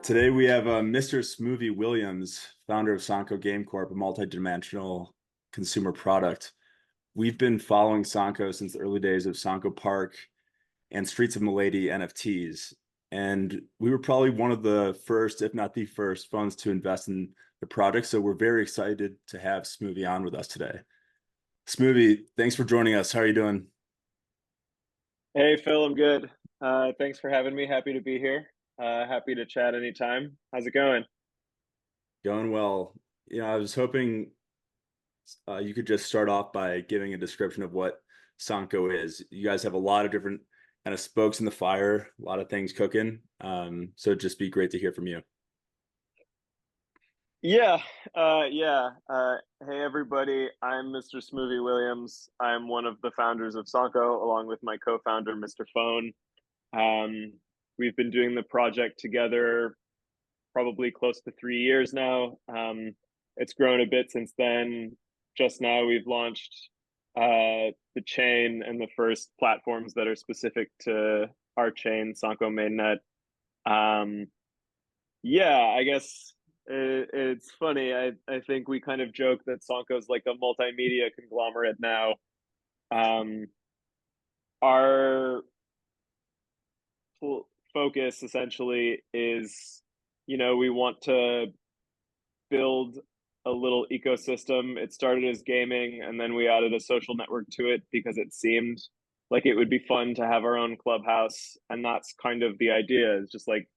Today we have Mr. Smoovie Williams, founder of Sanko Game Corp, a multi-dimensional consumer product. We've been following Sanko since the early days of Sanko Park and Streets of Milady NFTs. And we were probably one of the first, if not the first, funds to invest in the project. So we're very excited to have Smoovie on with us today. Smoovie, thanks for joining us. How are you doing? Hey Phil, I'm good. Thanks for having me. Happy to be here. Happy to chat anytime. How's it going? Going well. I was hoping you could just start off by giving a description of what Sanko is. You guys have a lot of different kind of spokes in the fire, a lot of things cooking. So it'd just be great to hear from you. Yeah, yeah. Hey everybody, I'm Mr. Smoovie Williams. I'm one of the founders of Sanko, along with my co-founder, Mr. Phone. Um, we've been doing the project together probably close to 3 years now. It's grown a bit since then. Just now, we've launched the chain and the first platforms that are specific to our chain, Sanko Mainnet. Um, yeah, I guess it's funny. I think we kind of joke that Sanko's like a multimedia conglomerate now. Um, our focus essentially is, we want to build a little ecosystem. It started as gaming, and then we added a social network to it because it seemed like it would be fun to have our own clubhouse. And that's kind of the idea, is just like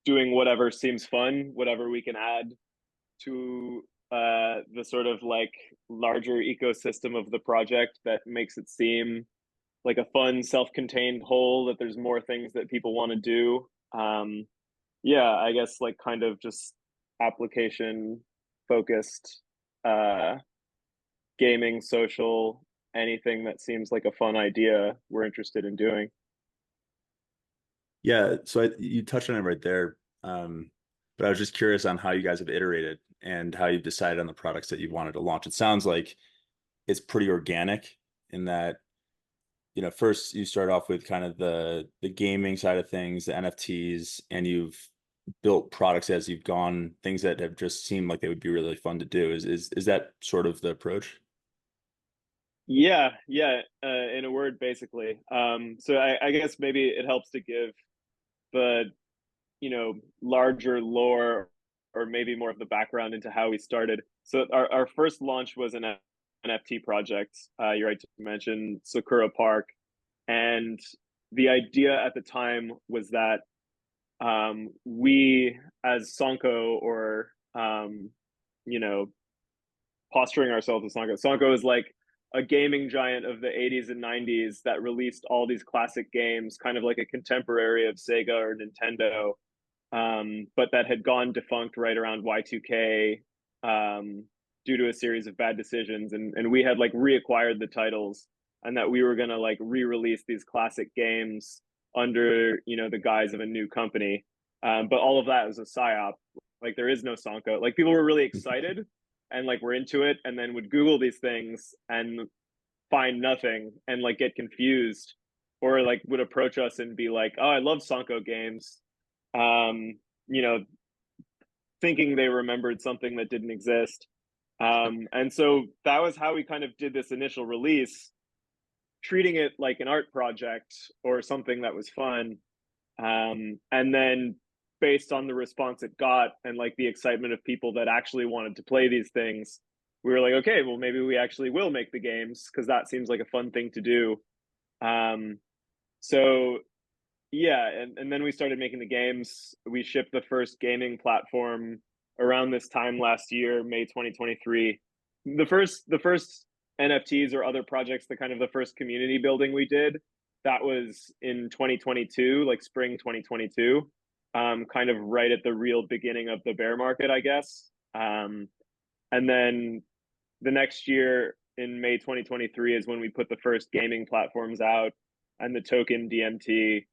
doing whatever seems fun, whatever we can add to the sort of like larger ecosystem of the project that makes it seem like a fun, self-contained whole, that there's more things that people want to do. Yeah, I guess like kind of just application focused, uh gaming, social, anything that seems like a fun idea we're interested in doing. Yeah, so you touched on it right there. But I was just curious on how you guys have iterated and how you've decided on the products that you wanted to launch. It sounds like it's pretty organic in that, first you start off with kind of the gaming side of things, the NFTs, and you've built products as you've gone, things that have just seemed like they would be really fun to do. Is that sort of the approach? Yeah, yeah, in a word, basically. So I guess maybe it helps to give the, larger lore, or maybe more of the background into how we started. So our first launch was an NFT project. You're right to mention Sakura Park. And the idea at the time was that we, as Sanko, or, you know, posturing ourselves as Sanko, Sanko is like a gaming giant of the 80s and 90s that released all these classic games, kind of like a contemporary of Sega or Nintendo, but that had gone defunct right around Y2K, due to a series of bad decisions. And we had like reacquired the titles, and that we were going to like re-release these classic games under, the guise of a new company. But all of that was a psyop. Like there is no Sanko. Like people were really excited and like we're into it, and then would Google these things and find nothing and like get confused, or like would approach us and be like, "Oh, I love Sanko games," um, you know, thinking they remembered something that didn't exist. And so that was how we kind of did this initial release, treating it like an art project or something that was fun. And then based on the response it got and like the excitement of people that actually wanted to play these things, we were like, okay, well, maybe we actually will make the games, because that seems like a fun thing to do. Um, so yeah, and then we started making the games. We shipped the first gaming platform around this time last year, May 2023. The first NFTs or other projects, the kind of the first community building we did, that was in 2022, like spring 2022, kind of right at the real beginning of the bear market, I guess. And then the next year in May 2023 is when we put the first gaming platforms out and the token DMT.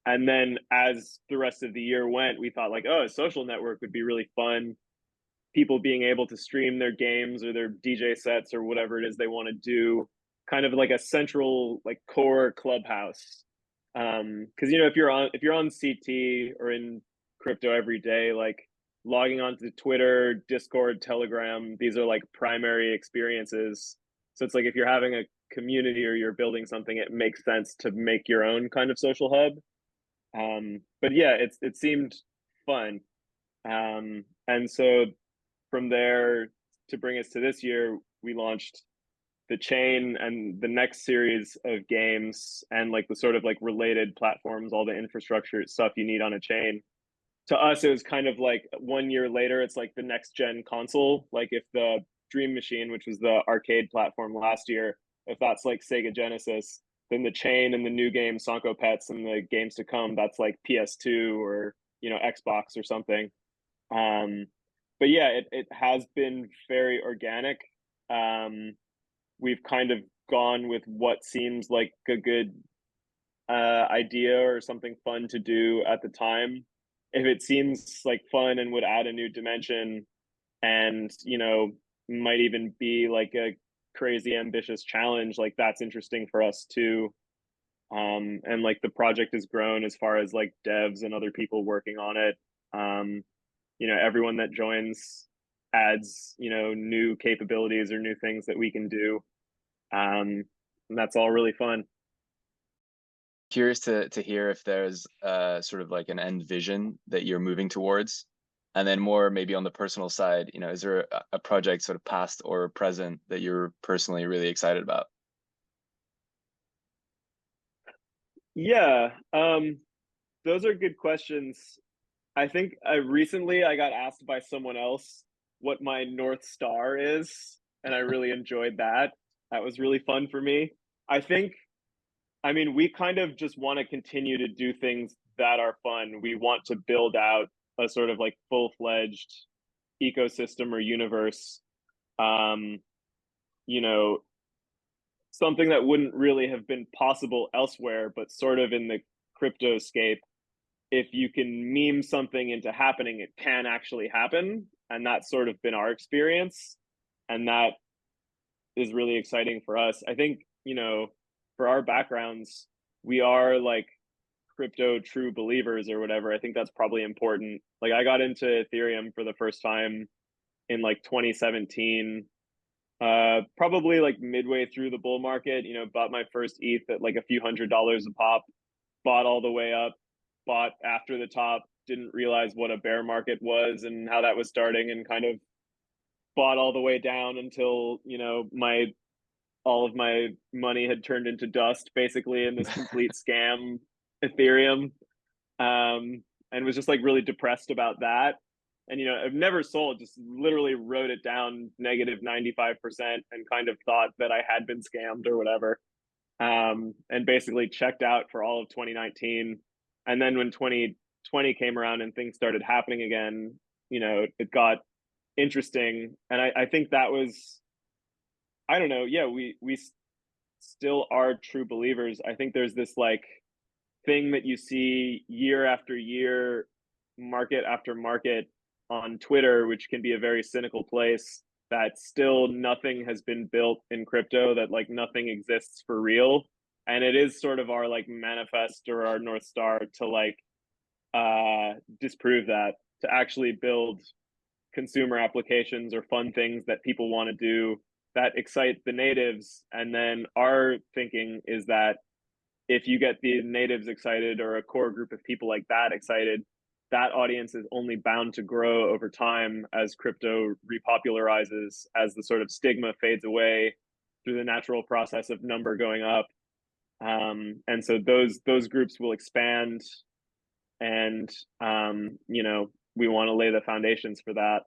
And then as the rest of the year went, we thought like, oh, a social network would be really fun. People being able to stream their games or their DJ sets or whatever it is they want to do, kind of like a central like core clubhouse. Because you know, if you're on CT or in crypto every day, like logging onto Twitter, Discord, Telegram, these are like primary experiences. So it's like if you're having a community or you're building something, it makes sense to make your own kind of social hub. But yeah, it seemed fun. And so from there, to bring us to this year, we launched the chain and the next series of games and like the sort of like related platforms, all the infrastructure stuff you need on a chain. To us, it was kind of like 1 year later, it's like the next gen console. Like if the Dream Machine, which was the arcade platform last year, if that's like Sega Genesis, then the chain and the new game Sanko Pets and the games to come, that's like PS2 or you know Xbox or something. Um, but yeah, it has been very organic. Um, we've kind of gone with what seems like a good idea or something fun to do at the time. If it seems like fun and would add a new dimension and, you know, might even be like a crazy ambitious challenge, like that's interesting for us too. And like the project has grown as far as like devs and other people working on it. Um, you know, everyone that joins adds, you know, new capabilities or new things that we can do. And that's all really fun. Curious to hear if there's sort of like an end vision that you're moving towards, and then more maybe on the personal side, you know, is there a project sort of past or present that you're personally really excited about? Yeah, those are good questions. I think I got asked by someone else what my North Star is, and I really enjoyed that. That was really fun for me. I think, I mean, we kind of just want to continue to do things that are fun. We want to build out a sort of like full-fledged ecosystem or universe. Um, you know, something that wouldn't really have been possible elsewhere, but sort of in the cryptoscape. If you can meme something into happening, it can actually happen. And that's sort of been our experience. And that is really exciting for us. I think, you know, for our backgrounds, we are like crypto true believers or whatever. I think that's probably important. Like I got into Ethereum for the first time in like 2017, probably like midway through the bull market, you know, bought my first ETH at like a few $100s a pop, bought all the way up, bought after the top, didn't realize what a bear market was and how that was starting, and kind of bought all the way down until, you know, my all of my money had turned into dust basically in this complete scam Ethereum. And was just like really depressed about that. And you know, I've never sold, just literally wrote it down negative 95% and kind of thought that I had been scammed or whatever. And basically checked out for all of 2019. And then when 2020 came around and things started happening again, you know, it got interesting. And I think that was, I don't know, yeah, we still are true believers. I think there's this like thing that you see year after year, market after market on Twitter, which can be a very cynical place, that still nothing has been built in crypto, that like nothing exists for real. And it is sort of our like manifest or our North Star to like disprove that, to actually build consumer applications or fun things that people want to do that excite the natives. And then our thinking is that if you get the natives excited or a core group of people like that excited, that audience is only bound to grow over time as crypto repopularizes, as the sort of stigma fades away through the natural process of number going up. And so those groups will expand, and you know, we want to lay the foundations for that.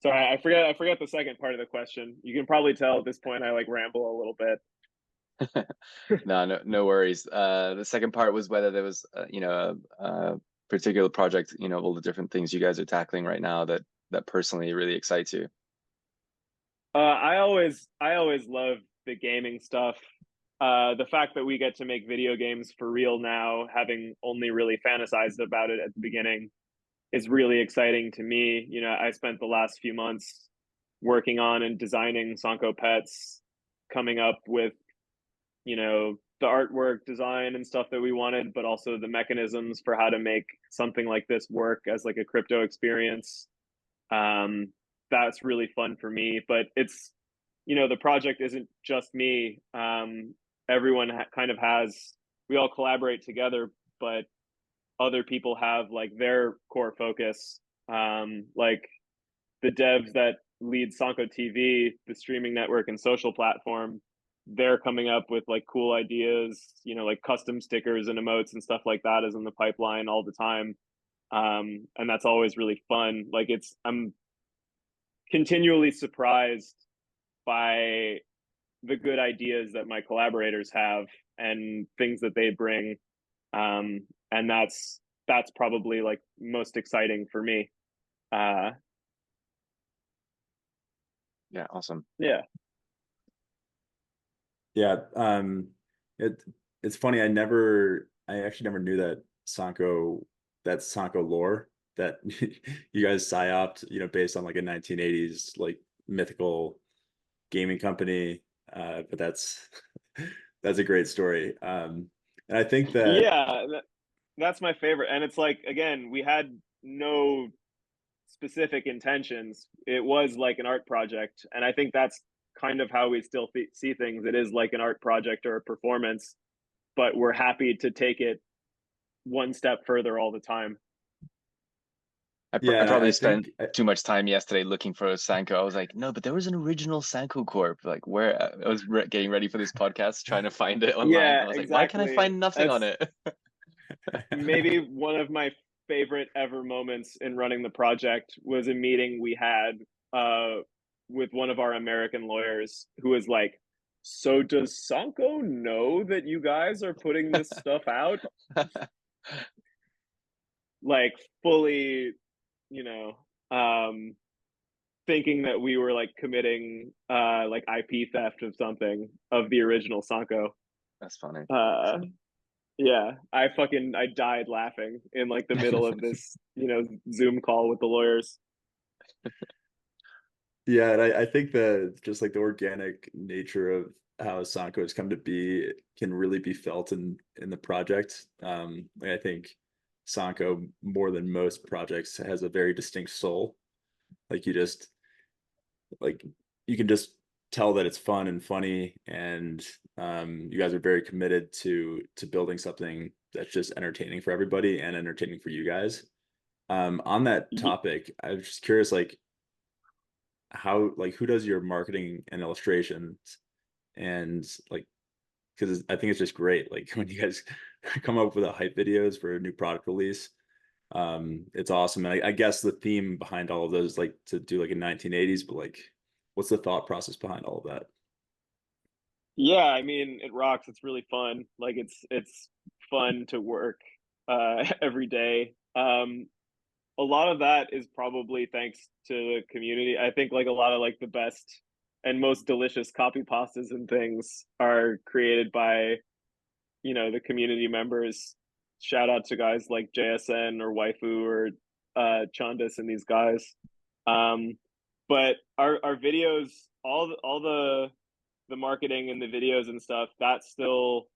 So I forget the second part of the question. You can probably tell at this point I like ramble a little bit. No worries. The second part was whether there was, you know, a particular project, you know, all the different things you guys are tackling right now that personally really excites you. I always love the gaming stuff. The fact that we get to make video games for real now, having only really fantasized about it at the beginning, is really exciting to me. You know, I spent the last few months working on and designing Sanko Pets, coming up with, you know, the artwork design and stuff that we wanted, but also the mechanisms for how to make something like this work as like a crypto experience. That's really fun for me, but it's, the project isn't just me. Everyone kind of has, we all collaborate together, but other people have like their core focus. Like the devs that lead Sanko TV, the streaming network and social platform, they're coming up with like cool ideas, like custom stickers and emotes and stuff like that is in the pipeline all the time. And that's always really fun. Like I'm continually surprised by the good ideas that my collaborators have and things that they bring. And that's probably like most exciting for me. Yeah, awesome. Yeah. Yeah. It's funny. I actually never knew that Sanko lore that you guys psyoped, based on like a 1980s like mythical gaming company. But that's that's a great story. And I think that Yeah, that's my favorite. And it's like, again, we had no specific intentions. It was like an art project. And I think that's kind of how we still see things. It is like an art project or a performance, but we're happy to take it one step further all the time. I yeah, probably I spent think too much time yesterday looking for a Sanko. I was like, no, but there was an original Sanko Corp. Like where I was getting ready for this podcast, trying to find it online. Yeah, I was like, why can I exactly. find nothing on That's it? maybe one of my favorite ever moments in running the project was a meeting we had with one of our American lawyers who was like, so does Sanko know that you guys are putting this stuff out? Like fully, you know, um, thinking that we were like committing like IP theft of something of the original Sanko. That's funny. Uh, Yeah, I died laughing in like the middle of this, Zoom call with the lawyers. Yeah, and I think that just like the organic nature of how Sanko has come to be can really be felt in the project. Like I think Sanko, more than most projects, has a very distinct soul. Like like you can just tell that it's fun and funny, and you guys are very committed to building something that's just entertaining for everybody and entertaining for you guys. On that topic, I was just curious, like who does your marketing and illustrations, and like because I think it's just great like when you guys come up with a hype videos for a new product release. It's awesome, and I guess the theme behind all of those is like to do like a 1980s, but like what's the thought process behind all of that? Yeah, I mean, it rocks. It's really fun. Like it's fun to work every day. A lot of that is probably thanks to the community. I think like a lot of like the best and most delicious copy pastas and things are created by, the community members. Shout out to guys like JSN or Waifu or Chandas and these guys. But our videos, all the marketing and the videos and stuff, that's still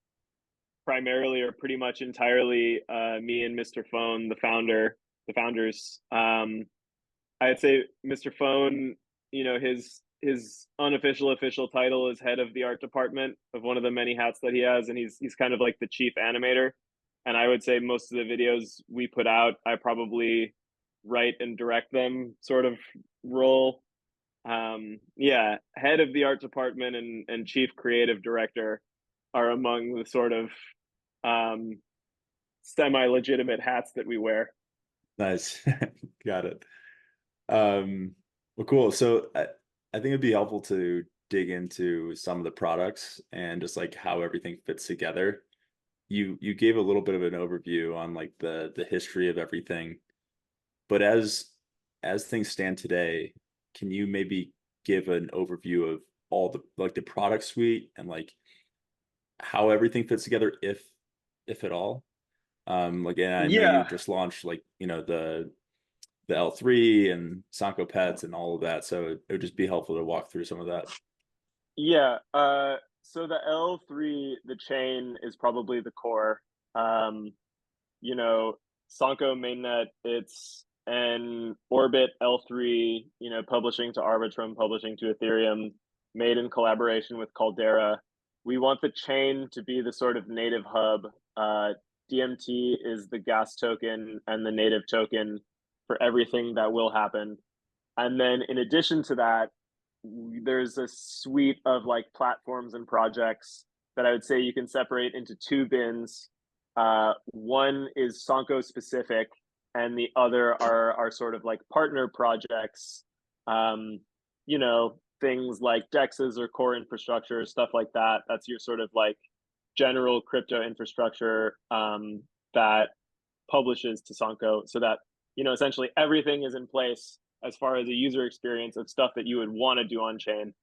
primarily or pretty much entirely me and Mr. Phone, the founders. I'd say Mr. Phone, his unofficial official title is head of the art department of one of the many hats that he has, and he's kind of like the chief animator. And I would say most of the videos we put out, I probably write and direct them, sort of role. Yeah, head of the art department and chief creative director are among the sort of um, semi-legitimate hats that we wear. Nice. Got it. Well, cool. So I think it'd be helpful to dig into some of the products and just like how everything fits together. You gave a little bit of an overview on like the history of everything, but as things stand today, can you maybe give an overview of all the like the product suite and like how everything fits together, if at all? Like, and I know you Yeah, just launched like, the L3 and Sanko Pets and all of that. So it would just be helpful to walk through some of that. yeah. So the L3, the chain is probably the core. You know, Sanko mainnet, it's an Orbit L3, you know, publishing to Arbitrum, publishing to Ethereum, made in collaboration with Caldera. We want the chain to be the sort of native hub. DMT is the gas token and the native token for everything that will happen. And then in addition to that, there's a suite of like platforms and projects that I would say you can separate into two bins. One is Sanko specific, and the other are sort of like partner projects. You know, things like dexes or core infrastructure, stuff like that. That's your sort of like general crypto infrastructure that publishes to Sanko, so that, you know, essentially everything is in place as far as a user experience of stuff that you would want to do on chain.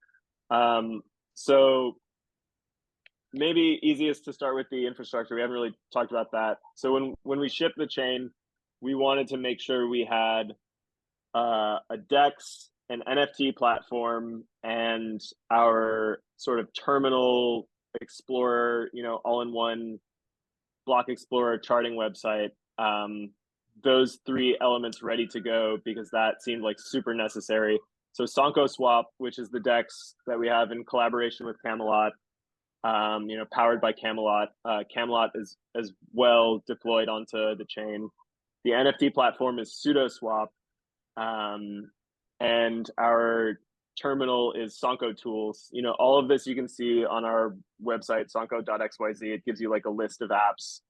So maybe easiest to start with the infrastructure. We haven't really talked about that. So when we ship the chain, we wanted to make sure we had a DEX, an NFT platform, and our sort of terminal explorer, you know, all-in-one block explorer charting website. Those three elements ready to go, because that seemed like super necessary. So Sanko Swap, which is the DEX that we have in collaboration with Camelot, you know, powered by Camelot. Camelot is as well deployed onto the chain. The NFT platform is Pseudo Swap, and our terminal is Sanko Tools. You know, all of this you can see on our website, sanko.xyz. It gives you like a list of apps,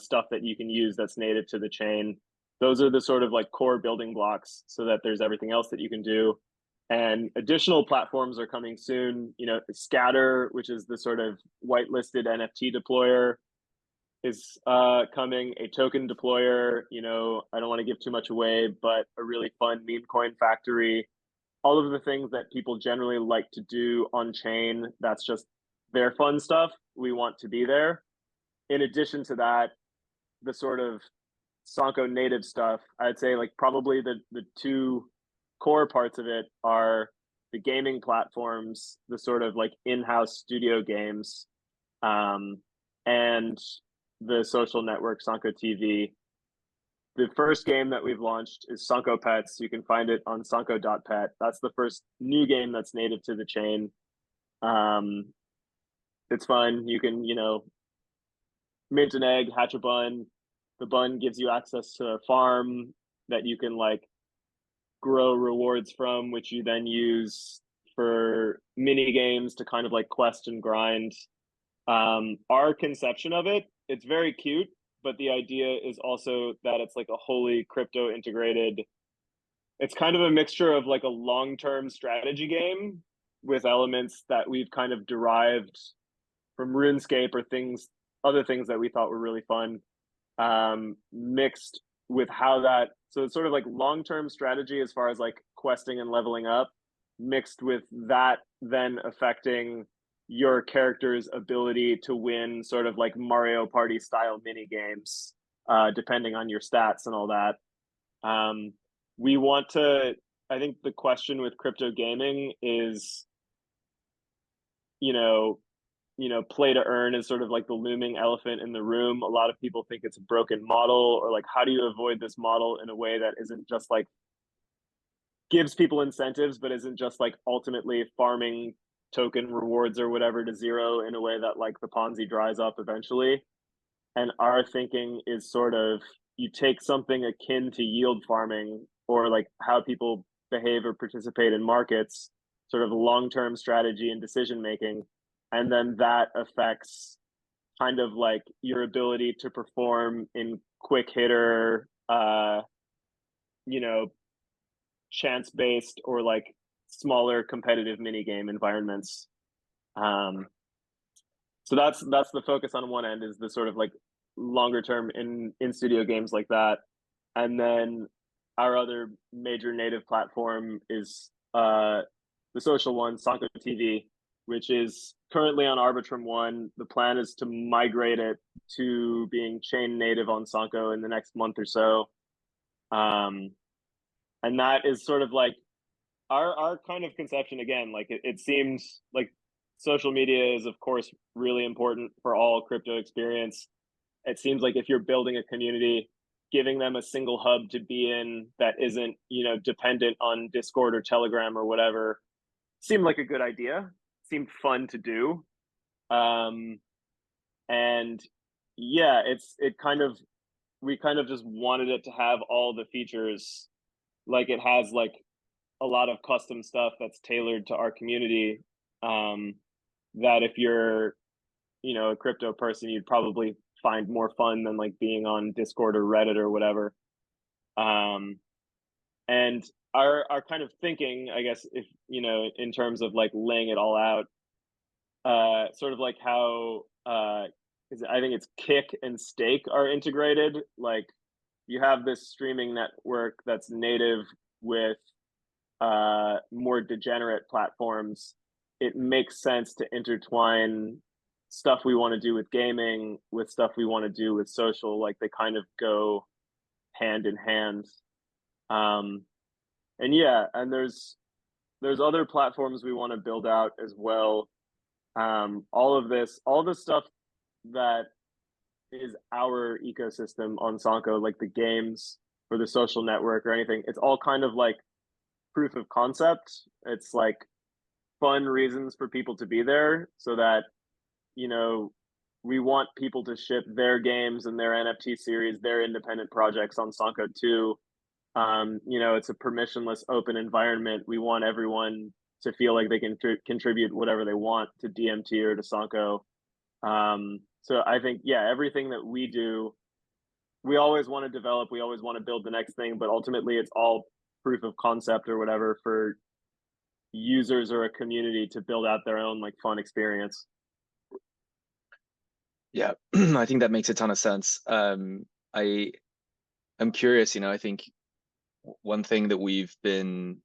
stuff that you can use that's native to the chain. Those are the sort of like core building blocks, so that there's everything else that you can do. And additional platforms are coming soon. You know, Scatter, which is the sort of whitelisted NFT deployer, is coming. A token deployer, you know, I don't want to give too much away, but a really fun meme coin factory. All of the things that people generally like to do on chain, that's just their fun stuff. We want to be there. In addition to that, the sort of Sanko native stuff, I'd say like probably the two core parts of it are the gaming platforms, the sort of like in-house studio games, and the social network Sanko TV. The first game that we've launched is Sanko Pets. You can find it on sanko.pet. That's the first new game that's native to the chain. It's fun. You can, you know, mint an egg, hatch a bun. The bun gives you access to a farm that you can like grow rewards from, which you then use for mini games to kind of like quest and grind. Our conception of it, it's very cute, but the idea is also that it's like a wholly crypto integrated. It's kind of a mixture of like a long-term strategy game with elements that we've kind of derived from RuneScape or other things that we thought were really fun, mixed with how that, so it's sort of like long-term strategy as far as like questing and leveling up, mixed with that then affecting your character's ability to win sort of like Mario Party style mini games, depending on your stats and all that. We want to, I think the question with crypto gaming is, you know, play to earn is sort of like the looming elephant in the room. A lot of people think it's a broken model, or like, how do you avoid this model in a way that isn't just like gives people incentives, but isn't just like ultimately farming token rewards or whatever to zero in a way that like the Ponzi dries up eventually. And our thinking is sort of, you take something akin to yield farming, or like how people behave or participate in markets, sort of long-term strategy and decision making, and then that affects kind of like your ability to perform in quick hitter, you know, chance based or like smaller competitive mini game environments. So that's the focus on one end, is the sort of like longer term in studio games like that. And then our other major native platform is the social one, Sanko TV, which is currently on Arbitrum 1. The plan is to migrate it to being chain native on Sanko in the next month or so. And that is sort of like our kind of conception. Again, like it seems like social media is of course really important for all crypto experience. It seems like if you're building a community, giving them a single hub to be in that isn't, dependent on Discord or Telegram or whatever, seemed like a good idea. Seemed fun to do. And yeah, we kind of just wanted it to have all the features. Like it has like a lot of custom stuff that's tailored to our community. That if you're, a crypto person, you'd probably find more fun than like being on Discord or Reddit or whatever. And our kind of thinking, I guess, if in terms of like laying it all out, sort of like how I think it's Kick and Stake are integrated. Like you have this streaming network that's native with more degenerate platforms. It makes sense to intertwine stuff we want to do with gaming with stuff we want to do with social. Like they kind of go hand in hand. And yeah, and there's other platforms we want to build out as well. All the stuff that is our ecosystem on Sanko, like the games or the social network or anything, it's all kind of like proof of concept. It's like fun reasons for people to be there so that, we want people to ship their games and their NFT series, their independent projects on Sanko too. It's a permissionless open environment. We want everyone to feel like they can contribute whatever they want to DMT or to Sanko. So I think, yeah, everything that we do, we always want to develop, we always want to build the next thing, but ultimately it's all proof of concept or whatever for users or a community to build out their own like fun experience. Yeah, I think that makes a ton of sense. I'm curious, I think one thing that we've been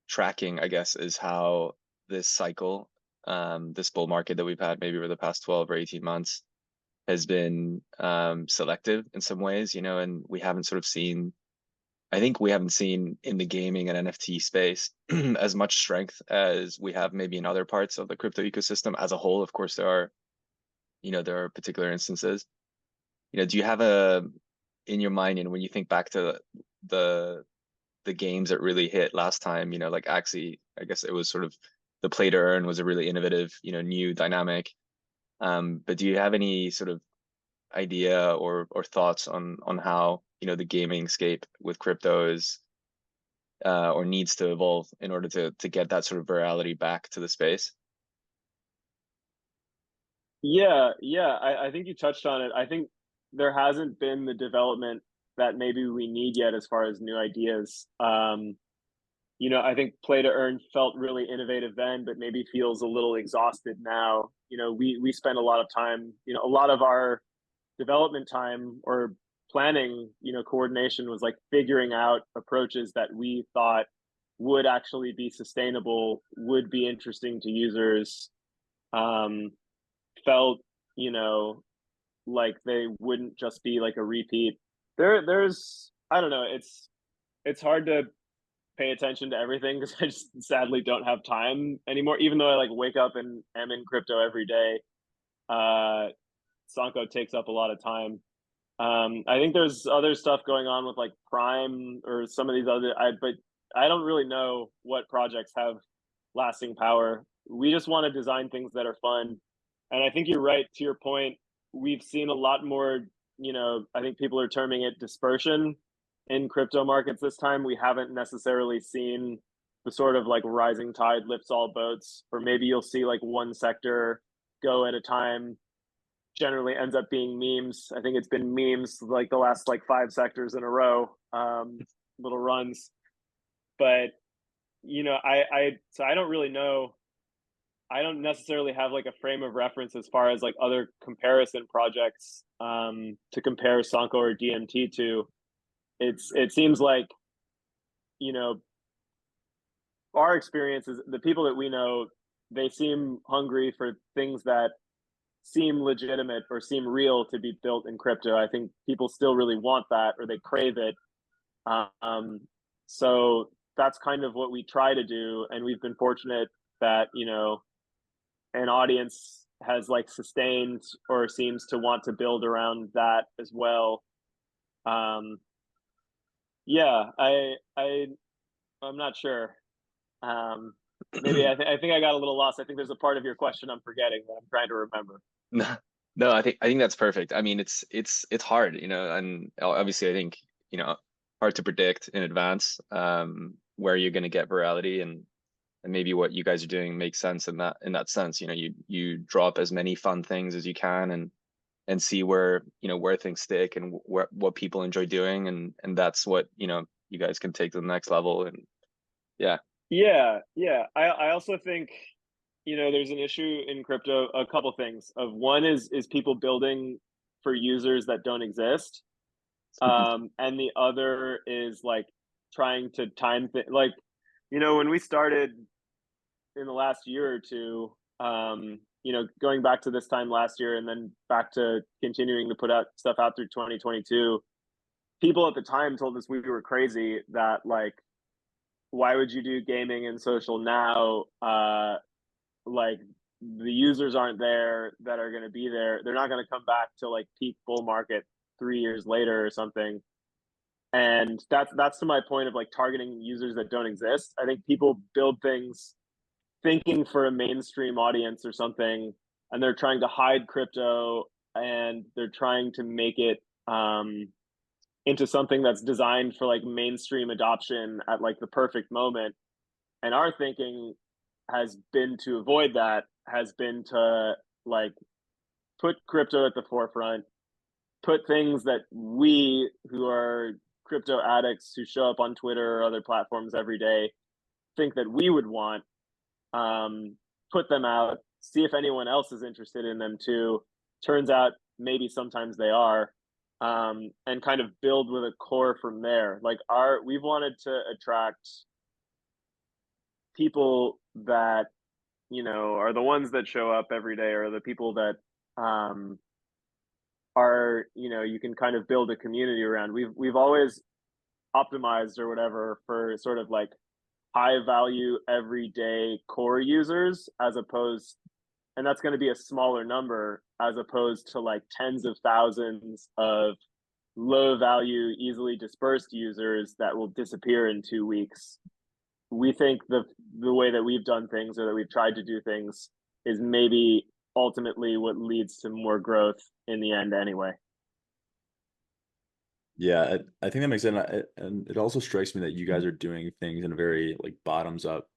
tracking, I guess, is how this cycle, this bull market that we've had maybe over the past 12 or 18 months has been selective in some ways, and we haven't sort of seen, I think we haven't seen in the gaming and NFT space as much strength as we have maybe in other parts of the crypto ecosystem as a whole. Of course, there are particular instances. Do you have in your mind, and when you think back to the games that really hit last time, like Axie, I guess it was sort of the play to earn was a really innovative, new dynamic. But do you have any sort of idea or thoughts on how, the gaming scape with crypto is or needs to evolve in order to get that sort of virality back to the space? Yeah, I think you touched on it. I think there hasn't been the development that maybe we need yet as far as new ideas. I think play to earn felt really innovative then, but maybe feels a little exhausted now. We spend a lot of time, a lot of our development time or planning, coordination was like figuring out approaches that we thought would actually be sustainable, would be interesting to users, felt, like they wouldn't just be like a repeat. There's I don't know, it's hard to pay attention to everything because I just sadly don't have time anymore. Even though I like wake up and am in crypto every day, Sanko takes up a lot of time. I think there's other stuff going on with like Prime or some of these but I don't really know what projects have lasting power. We just want to design things that are fun. And I think you're right to your point. We've seen a lot more, I think people are terming it dispersion in crypto markets this time. We haven't necessarily seen the sort of like rising tide lifts all boats, or maybe you'll see like one sector go at a time. Generally ends up being memes. I think it's been memes like the last like 5 sectors in a row, little runs. But so I don't really know. I don't necessarily have like a frame of reference as far as like other comparison projects to compare Sanko or DMT to. It seems like, our experiences, the people that we know, they seem hungry for things that seem legitimate or seem real to be built in crypto. I think people still really want that, or they crave it. So that's kind of what we try to do, and we've been fortunate that an audience has like sustained or seems to want to build around that as well. Yeah, I'm not sure. Maybe I think I got a little lost. I think there's a part of your question I'm forgetting that I'm trying to remember. No, no, I think that's perfect. I mean, it's hard, you know, and obviously I think, you know, hard to predict in advance where you're going to get virality, and maybe what you guys are doing makes sense in that sense. You know, you drop as many fun things as you can and see where, you know, where things stick and what people enjoy doing, and that's what, you know, you guys can take to the next level. And yeah. Yeah. I also think, you know, there's an issue in crypto, a couple things. Of one is people building for users that don't exist. And the other is like trying to time like, you know, when we started in the last year or two, you know, going back to this time last year and then back to continuing to put out stuff out through 2022, people at the time told us we were crazy, that like, why would you do gaming and social now? Like the users aren't there that are going to be there. They're not going to come back to like peak bull market 3 years later or something. And that's to my point of like targeting users that don't exist. I think people build things thinking for a mainstream audience or something, and they're trying to hide crypto, and they're trying to make it into something that's designed for like mainstream adoption at like the perfect moment. And our thinking has been to avoid that, has been to like put crypto at the forefront, put things that we who are crypto addicts who show up on Twitter or other platforms every day think that we would want, put them out, see if anyone else is interested in them too. Turns out maybe sometimes they are, and kind of build with a core from there. Like we've wanted to attract people that, you know, are the ones that show up every day, or the people that are, you know, you can kind of build a community around. We've always optimized or whatever for sort of like high value everyday core users, as opposed, and that's going to be a smaller number, as opposed to like tens of thousands of low value, easily dispersed users that will disappear in 2 weeks. We think the way that we've done things, or that we've tried to do things, is maybe ultimately what leads to more growth in the end anyway. Yeah, I think that makes sense. And it also strikes me that you guys are doing things in a very like bottoms up,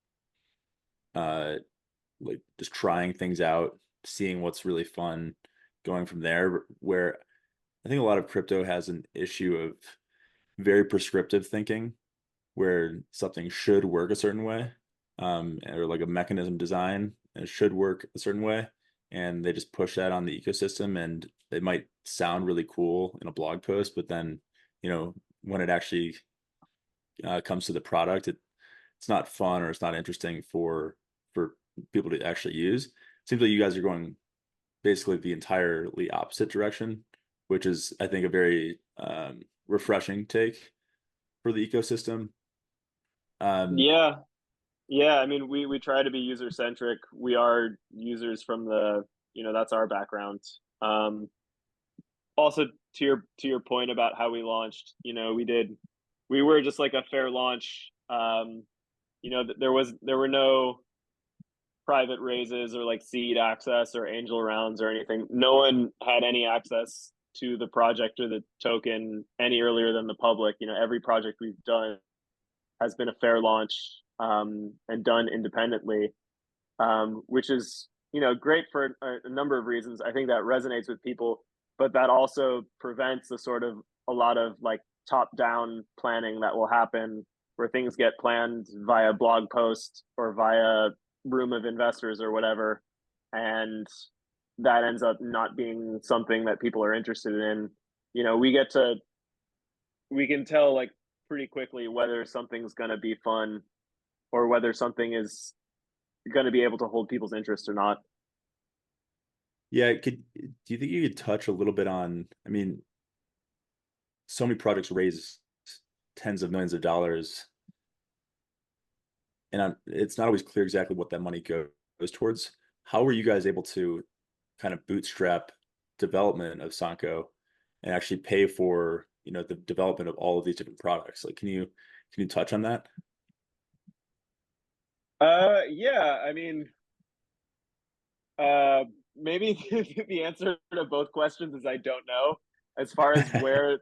like just trying things out, seeing what's really fun, going from there. Where I think a lot of crypto has an issue of very prescriptive thinking, where something should work a certain way, or like a mechanism design, and it should work a certain way, and they just push that on the ecosystem, and it might sound really cool in a blog post, but then, you know, when it actually comes to the product, it's not fun, or it's not interesting for people to actually use. It seems like you guys are going basically the entirely opposite direction, which is, I think, a very refreshing take for the ecosystem. Yeah. Yeah, I mean, we try to be user centric. We are users from the, you know, that's our background. Also, to your point about how we launched, you know, we were just like a fair launch. You know, there were no private raises or like seed access or angel rounds or anything. No one had any access to the project or the token any earlier than the public. You know, every project we've done has been a fair launch, and done independently, which is, you know, great for a number of reasons. I think that resonates with people, but that also prevents a lot of like top down planning that will happen, where things get planned via blog post or via room of investors or whatever, and that ends up not being something that people are interested in. You know, we can tell like pretty quickly whether something's going to be fun, or whether something is going to be able to hold people's interest or not. Yeah, do you think you could touch a little bit on, I mean, so many projects raise tens of millions of dollars, and it's not always clear exactly what that money goes towards. how were you guys able to kind of bootstrap development of Sanko and actually pay for, the development of all of these different products? Like, can you touch on that? Yeah, I mean, uh, maybe the answer to both questions is I don't know. As far as where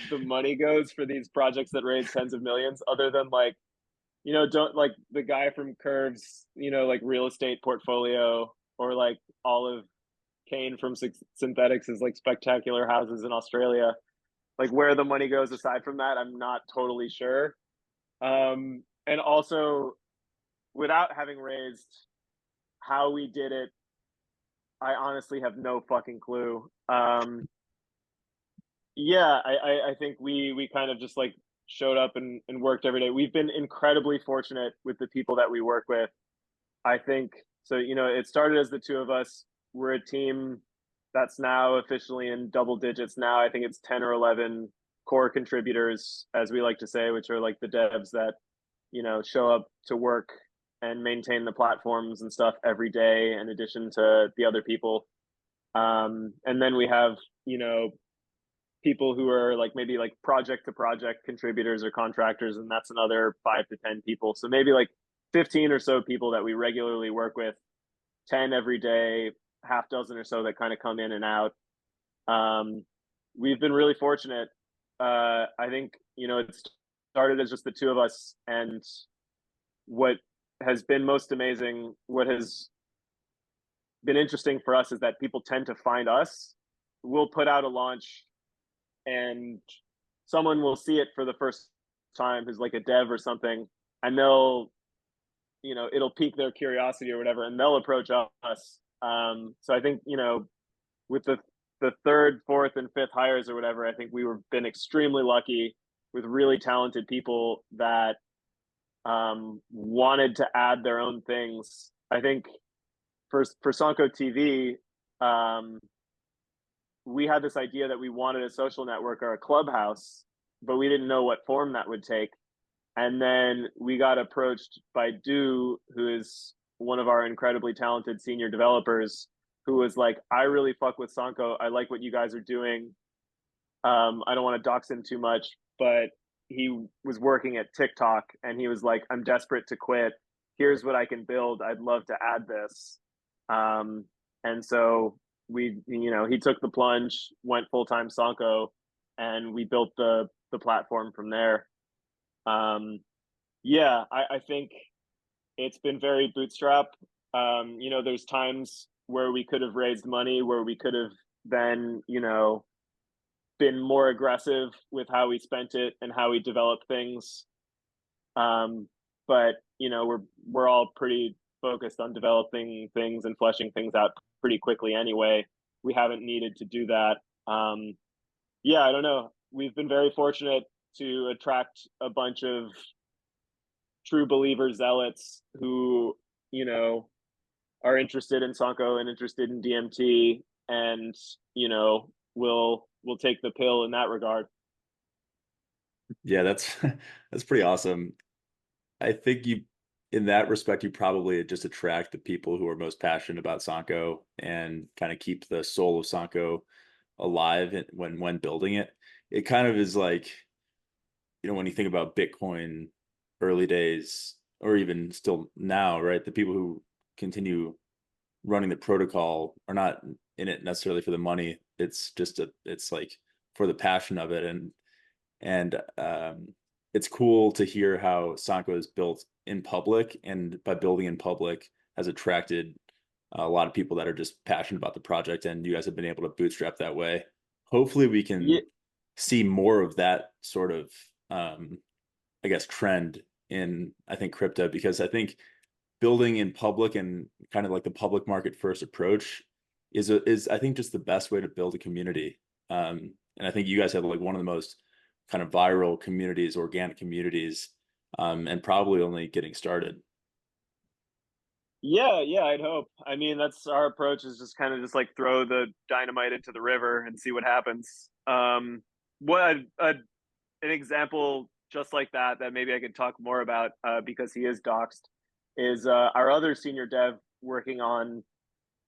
the money goes for these projects that raise tens of millions, other than like, don't like the guy from Curves, like real estate portfolio, or like Olive Kane from Synthetics is like spectacular houses in Australia. Like where the money goes aside from that, I'm not totally sure. And also, without having raised, how we did it, I honestly have no fucking clue. Yeah, I think we kind of just like showed up and worked every day. We've been incredibly fortunate with the people that we work with. I think so. It started as the two of us. We're a team that's now officially in double digits now. I think it's 10 or 11 core contributors, as we like to say, which are like the devs that, show up to work and maintain the platforms and stuff every day, in addition to the other people. And then we have, people who are like maybe like project to project contributors or contractors, and that's another 5 to 10 people. So maybe like 15 or so people that we regularly work with, 10 every day, half dozen or so that kind of come in and out. We've been really fortunate. I think, it started as just the two of us. And what has been most amazing, what has been interesting for us, is that people tend to find us. We'll put out a launch and someone will see it for the first time who's like a dev or something, and they'll, it'll pique their curiosity or whatever, and they'll approach us. So I think, with the third, fourth, and fifth hires or whatever, I think we were been extremely lucky with really talented people that wanted to add their own things. I think for Sanko TV, we had this idea that we wanted a social network or a clubhouse, but we didn't know what form that would take. And then we got approached by Do, who is one of our incredibly talented senior developers, who was like, I really fuck with Sanko. I like what you guys are doing. I don't want to dox him too much, but he was working at TikTok and he was like, I'm desperate to quit. Here's what I can build. I'd love to add this. And so he took the plunge, went full time Sanko, and we built the platform from there. Yeah, I think it's been very bootstrap. There's times where we could have raised money, where we could have then, been more aggressive with how we spent it and how we developed things. But we're all pretty focused on developing things and fleshing things out pretty quickly anyway. We haven't needed to do that. Yeah, I don't know. We've been very fortunate to attract a bunch of true believer zealots who, are interested in Sanko and interested in DMT, and, will take the pill in that regard. Yeah, that's that's pretty awesome. I think in that respect, you probably just attract the people who are most passionate about Sanko and kind of keep the soul of Sanko alive when building it. It kind of is like, when you think about Bitcoin early days, or even still now, right? The people who continue running the protocol are not in it necessarily for the money. It's just it's like for the passion of it. And it's cool to hear how Sanko is built in public, and by building in public has attracted a lot of people that are just passionate about the project, and you guys have been able to bootstrap that way. Hopefully we Yeah, can see more of that sort of I guess trend in, I think, crypto, because I think building in public and kind of like the public market first approach is I think just the best way to build a community. And I think you guys have like one of the most kind of viral communities, organic communities, and probably only getting started. yeah, I'd hope. I mean, that's our approach, is just kind of just like throw the dynamite into the river and see what happens. What an example just like that maybe I could talk more about, because he is doxxed, is our other senior dev working on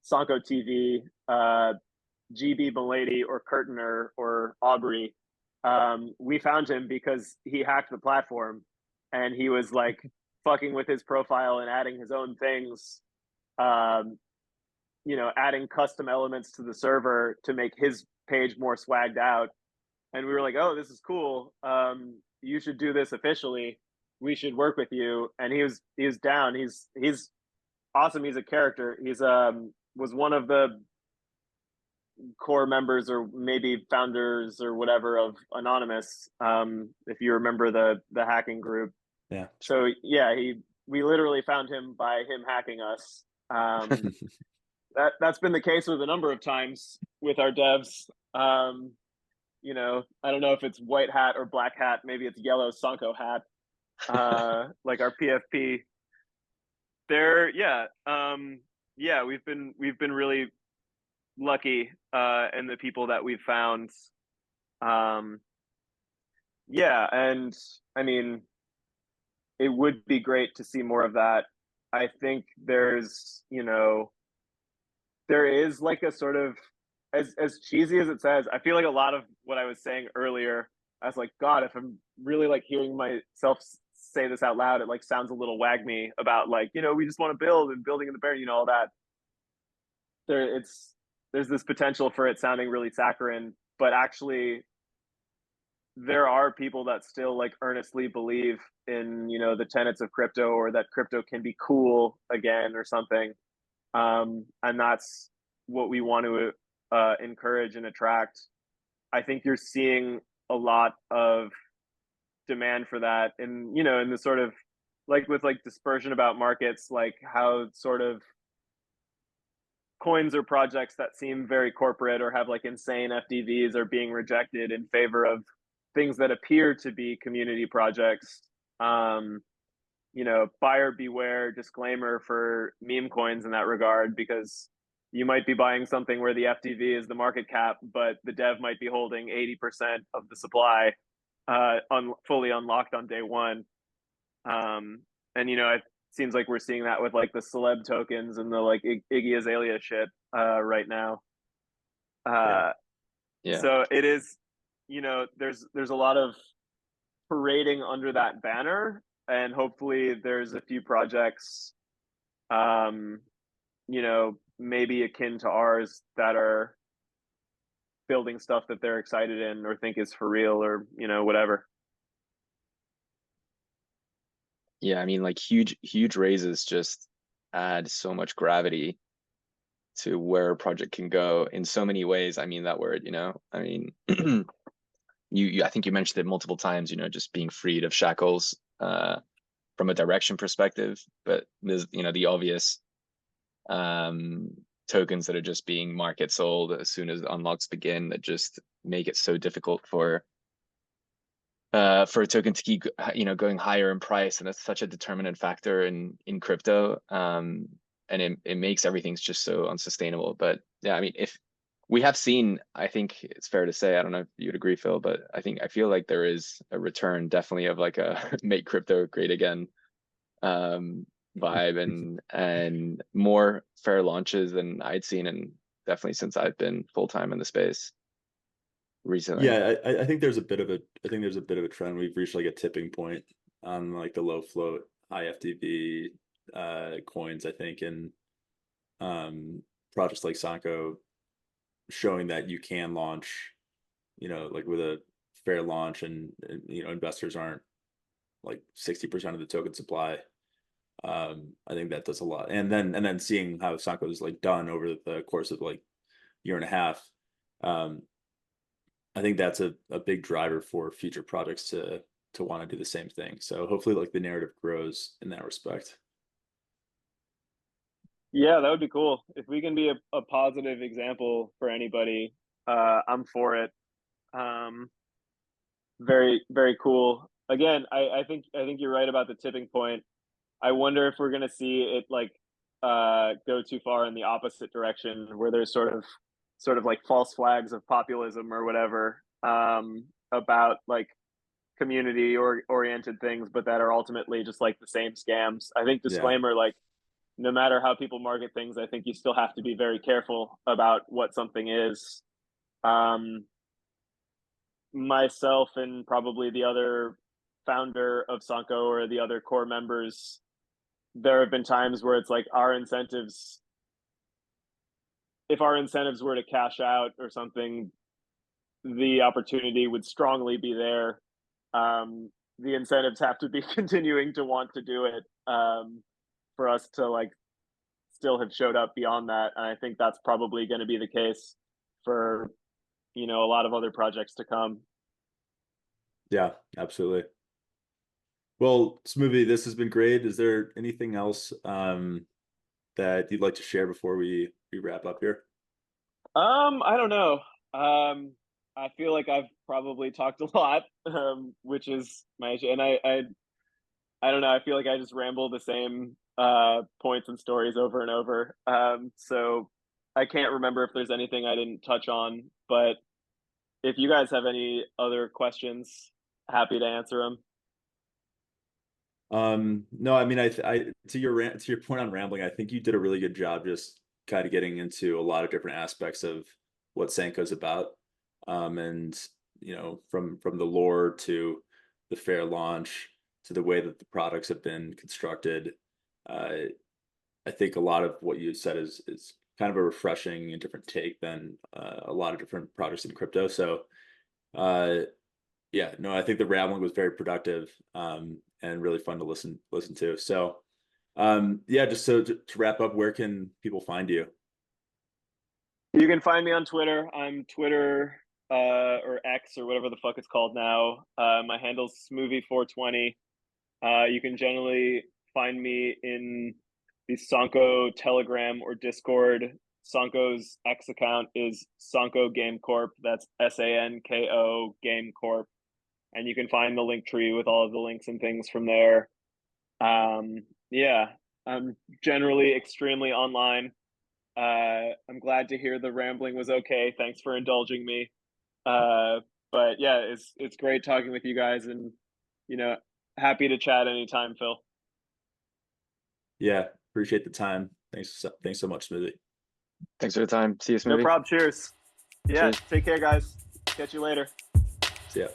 Sanko TV, GB Milady or Curtainer or Aubrey. We found him because he hacked the platform and he was like fucking with his profile and adding his own things, um, adding custom elements to the server to make his page more swagged out. And we were like, oh, this is cool. You should do this officially. We should work with you. And he was down. He's awesome. He's a character. He's was one of the core members or maybe founders or whatever of Anonymous. If you remember the hacking group. Yeah. So yeah, we literally found him by him hacking us. That's been the case with a number of times with our devs. I don't know if it's white hat or black hat. Maybe it's yellow Sanko hat. Like our PFP. There, yeah, we've been really lucky in the people that we've found. Yeah, and I mean, it would be great to see more of that. I think there is like a sort of, as cheesy as it says, I feel like a lot of what I was saying earlier, I was like, God, if I'm really like hearing myself say this out loud, it like sounds a little wagmy about like, we just want to build and building in the bear, all that. There's this potential for it sounding really saccharine, but actually there are people that still like earnestly believe in, the tenets of crypto, or that crypto can be cool again or something. And that's what we want to encourage and attract. I think you're seeing a lot of demand for that, and in the sort of like with like dispersion about markets, like how sort of coins or projects that seem very corporate or have like insane FDVs are being rejected in favor of things that appear to be community projects. Buyer beware disclaimer for meme coins in that regard, because you might be buying something where the FTV is the market cap, but the dev might be holding 80% of the supply fully unlocked on day one. And it seems like we're seeing that with like the celeb tokens and the like Iggy Azalea shit right now. Yeah. So it is, there's a lot of parading under that banner, and hopefully there's a few projects, maybe akin to ours, that are building stuff that they're excited in or think is for real, or whatever. Yeah, I mean, like huge raises just add so much gravity to where a project can go in so many ways. I mean that word, I mean, I think you mentioned it multiple times, just being freed of shackles from a direction perspective. But there's, the obvious tokens that are just being market sold as soon as unlocks begin, that just make it so difficult for a token to keep going higher in price, and that's such a determinant factor in crypto, and it makes everything just so unsustainable. But yeah, I mean, if we have seen, I think it's fair to say, I don't know if you'd agree, Phil, but I feel like there is a return definitely of like a make crypto great again vibe, and more fair launches than I'd seen, and definitely since I've been full-time in the space recently. Yeah, I think there's a bit of a trend. We've reached like a tipping point on like the low float, high FTV coins, I think, and projects like Sanko showing that you can launch, like with a fair launch, and investors aren't like 60% of the token supply. I think that does a lot. And then seeing how Sanko's like done over the course of like year and a half, I think that's a big driver for future projects to want to do the same thing. So hopefully like the narrative grows in that respect. Yeah, that would be cool. If we can be a positive example for anybody, I'm for it. Very, very cool. Again, I think you're right about the tipping point. I wonder if we're gonna see it like go too far in the opposite direction, where there's sort of like false flags of populism or whatever, about like community or oriented things, but that are ultimately just like the same scams. I think Yeah. disclaimer, like no matter how people market things, I think you still have to be very careful about what something is. Myself and probably the other founder of Sanko or the other core members, there have been times where it's like if our incentives were to cash out or something, the opportunity would strongly be there. The incentives have to be continuing to want to do it for us to like still have showed up beyond that. And I think that's probably going to be the case for, a lot of other projects to come. Yeah, absolutely. Well, Smoovie, this has been great. Is there anything else that you'd like to share before we wrap up here? I don't know. I feel like I've probably talked a lot, which is my issue. And I don't know. I feel like I just ramble the same points and stories over and over. So I can't remember if there's anything I didn't touch on. But if you guys have any other questions, happy to answer them. No, I mean, I to your point on rambling, I think you did a really good job just kind of getting into a lot of different aspects of what Sanko's about. And from the lore to the fair launch to the way that the products have been constructed. I think a lot of what you said is kind of a refreshing and different take than a lot of different projects in crypto. So yeah, no, I think the rambling was very productive and really fun to listen to. So yeah, just so to wrap up, where can people find you? You can find me on Twitter. I'm Twitter or X or whatever the fuck it's called now. My handle's Smoovie420. You can generally find me in the Sanko Telegram or Discord. Sanko's X account is Sanko Game Corp. That's SANKO Game Corp. And you can find the link tree with all of the links and things from there. Yeah, I'm generally extremely online. I'm glad to hear the rambling was okay. Thanks for indulging me. But yeah, it's great talking with you guys, and happy to chat anytime, Phil. Yeah, appreciate the time. Thanks so much, Smoovie. Thanks for the time. See you, Smoovie. No problem. Cheers. Yeah, Cheers. Take care, guys. Catch you later. See ya.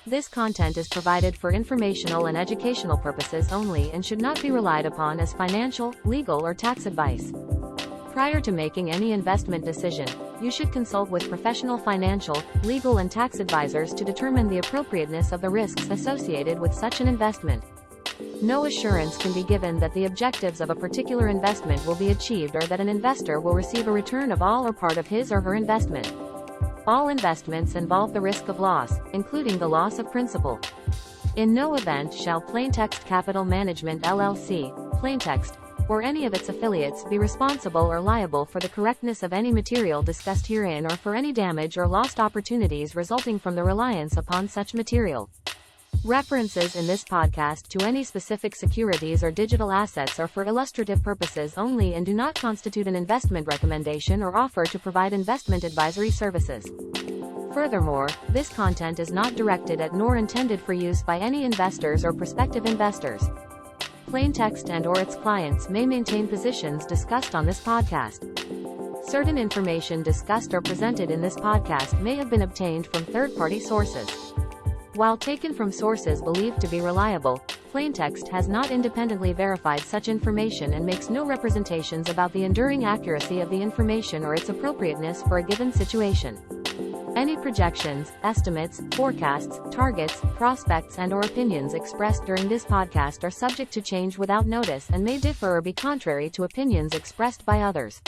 This content is provided for informational and educational purposes only and should not be relied upon as financial, legal, or tax advice. Prior to making any investment decision, you should consult with professional financial, legal, and tax advisors to determine the appropriateness of the risks associated with such an investment. No assurance can be given that the objectives of a particular investment will be achieved or that an investor will receive a return of all or part of his or her investment. All investments involve the risk of loss, including the loss of principal. In no event shall Plaintext Capital Management LLC, Plaintext, or any of its affiliates be responsible or liable for the correctness of any material discussed herein or for any damage or lost opportunities resulting from the reliance upon such material. References in this podcast to any specific securities or digital assets are for illustrative purposes only and do not constitute an investment recommendation or offer to provide investment advisory services. Furthermore, this content is not directed at nor intended for use by any investors or prospective investors. Plaintext and/or its clients may maintain positions discussed on this podcast. Certain information discussed or presented in this podcast may have been obtained from third-party sources. While taken from sources believed to be reliable, Plaintext has not independently verified such information and makes no representations about the enduring accuracy of the information or its appropriateness for a given situation. Any projections, estimates, forecasts, targets, prospects, and/or opinions expressed during this podcast are subject to change without notice and may differ or be contrary to opinions expressed by others.